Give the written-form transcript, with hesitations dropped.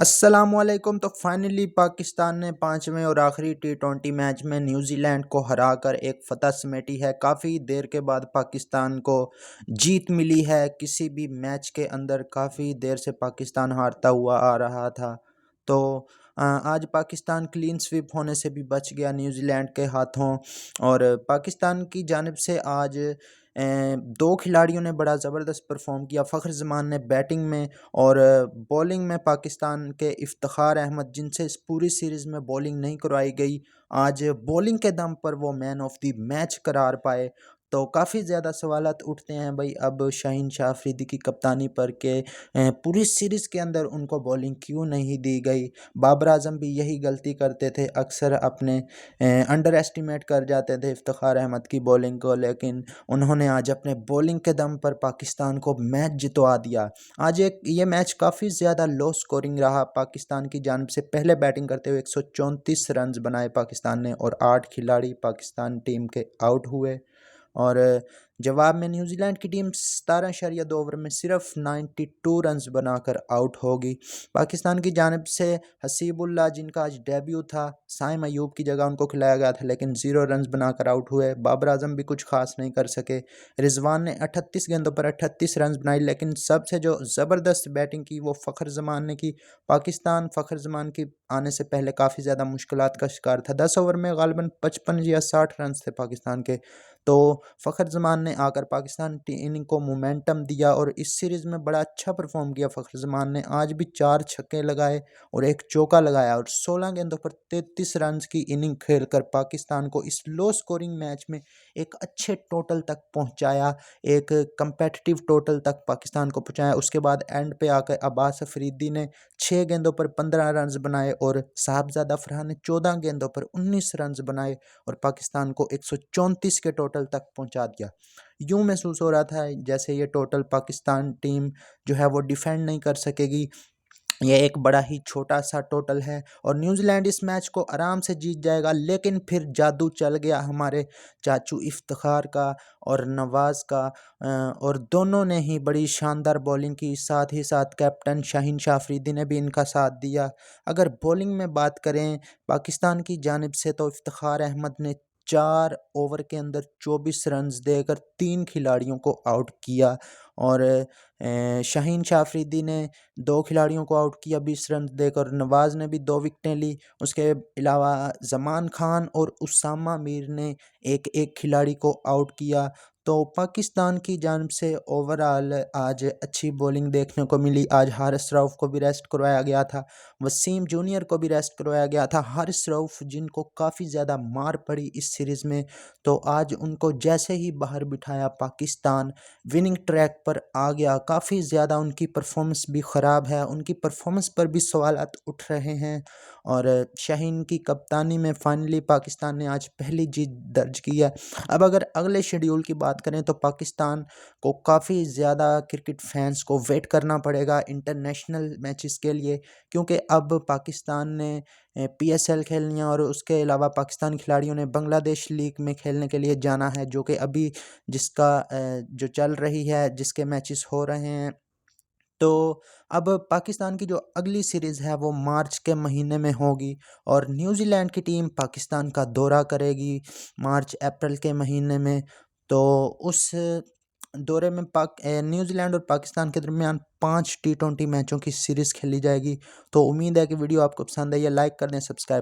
अस्सलामुअलैकुम। तो फाइनली पाकिस्तान ने पांचवें और आखिरी टी20 मैच में न्यूजीलैंड को हराकर एक फतह समेटी है। काफ़ी देर के बाद पाकिस्तान को जीत मिली है। किसी भी मैच के अंदर काफ़ी देर से पाकिस्तान हारता हुआ आ रहा था। तो आज पाकिस्तान क्लीन स्वीप होने से भी बच गया न्यूजीलैंड के हाथों। और पाकिस्तान की जानिब से आज दो खिलाड़ियों ने बड़ा ज़बरदस्त परफॉर्म किया। फ़खर जमान ने बैटिंग में और बॉलिंग में पाकिस्तान के इफ्तिखार अहमद, जिनसे इस पूरी सीरीज़ में बॉलिंग नहीं करवाई गई, आज बॉलिंग के दम पर वो मैन ऑफ द मैच करार पाए। तो काफ़ी ज़्यादा सवालात उठते हैं भाई अब शाहीन शाह अफरीदी की कप्तानी पर के पूरी सीरीज़ के अंदर उनको बॉलिंग क्यों नहीं दी गई। बाबर आजम भी यही गलती करते थे, अक्सर अपने अंडर एस्टिमेट कर जाते थे इफ्तिखार अहमद की बॉलिंग को, लेकिन उन्होंने आज अपने बॉलिंग के दम पर पाकिस्तान को मैच जितवा दिया। आज एक ये मैच काफ़ी ज़्यादा लो स्कोरिंग रहा। पाकिस्तान की जानिब से पहले बैटिंग करते हुए 134 रन्स बनाए पाकिस्तान ने और 8 खिलाड़ी पाकिस्तान टीम के आउट हुए। और जवाब में न्यूजीलैंड की टीम 17.2 ओवर में सिर्फ 92 रन्स बनाकर आउट होगी। पाकिस्तान की जानिब से हसीबुल्लाह, जिनका आज डेब्यू था, साइम अयूब की जगह उनको खिलाया गया था, लेकिन 0 रन्स बनाकर आउट हुए। बाबर आजम भी कुछ खास नहीं कर सके। रिजवान ने 38 गेंदों पर 38 रन्स बनाए, लेकिन सबसे जो ज़बरदस्त बैटिंग की वो फ़खर जमान ने की। पाकिस्तान फ़खर जमान की आने से पहले काफ़ी ज़्यादा मुश्किलात का शिकार था। 10 ओवर में गालिबन 55 या 60 रन्स थे पाकिस्तान के। तो फ़खर जमान ने आकर पाकिस्तान इनिंग को मोमेंटम दिया और इस सीरीज़ में बड़ा अच्छा परफॉर्म किया। फ़खर जमान ने आज भी 4 छक्के लगाए और एक चौका लगाया और 16 गेंदों पर 33 रन्स की इनिंग खेलकर पाकिस्तान को इस लो स्कोरिंग मैच में एक अच्छे टोटल तक पहुंचाया, एक कंपेटिटिव टोटल तक पाकिस्तान को पहुंचाया। उसके बाद एंड पे आकर अब्बास अफरीदी ने 6 गेंदों पर 15 रन्स बनाए और साहबजादा फरहान ने 14 गेंदों पर 19 रन्स बनाए और पाकिस्तान को 134 के टोटल तक पहुंचा दिया। यूं महसूस हो रहा था जैसे ये टोटल पाकिस्तान टीम जो है वो डिफेंड नहीं कर सकेगी। ये एक बड़ा ही छोटा सा टोटल है और न्यूजीलैंड इस मैच को आराम से जीत जाएगा, लेकिन फिर जादू चल गया हमारे चाचू इफ्तिखार का और नवाज़ का। और दोनों ने ही बड़ी शानदार बॉलिंग की, साथ ही साथ कैप्टन शाहीन शाह अफरीदी ने भी इनका साथ दिया। अगर बॉलिंग में बात करें पाकिस्तान की जानिब से, तो इफ्तिखार अहमद ने 4 ओवर के अंदर 24 रन्स देकर 3 खिलाड़ियों को आउट किया और शाहीन शाह अफरीदी ने 2 खिलाड़ियों को आउट किया 20 रन देकर। नवाज़ ने भी 2 विकेटें ली। उसके अलावा जमान खान और उसामा मीर ने एक एक खिलाड़ी को आउट किया। तो पाकिस्तान की जानिब से ओवरऑल आज अच्छी बॉलिंग देखने को मिली। आज हारिस रऊफ़ को भी रेस्ट करवाया गया था, वसीम जूनियर को भी रेस्ट करवाया गया था। हारिस रऊफ़ जिनको काफ़ी ज़्यादा मार पड़ी इस सीरीज़ में, तो आज उनको जैसे ही बाहर बिठाया पाकिस्तान विनिंग ट्रैक पर आ गया। काफ़ी ज़्यादा उनकी परफॉर्मेंस भी ख़राब है, उनकी परफॉर्मेंस पर भी सवालात उठ रहे हैं। और शाहीन की कप्तानी में फाइनली पाकिस्तान ने आज पहली जीत दर्ज की है। अब अगर अगले शेड्यूल की बात करें तो पाकिस्तान को काफ़ी ज़्यादा क्रिकेट फैंस को वेट करना पड़ेगा इंटरनेशनल मैचेस के लिए, क्योंकि अब पाकिस्तान ने पीएसएल खेलनी है और उसके अलावा पाकिस्तानी खिलाड़ियों ने बांग्लादेश लीग में खेलने के लिए जाना है, जो कि अभी जिसका जो चल रही है, जिसके मैचेस हो रहे हैं। तो अब पाकिस्तान की जो अगली सीरीज़ है वो मार्च के महीने में होगी और न्यूजीलैंड की टीम पाकिस्तान का दौरा करेगी मार्च अप्रैल के महीने में। तो उस दौरे में न्यूजीलैंड और पाकिस्तान के दरमियान 5 टी20 मैचों की सीरीज़ खेली जाएगी। तो उम्मीद है कि वीडियो आपको पसंद आई है। लाइक कर दें, सब्सक्राइब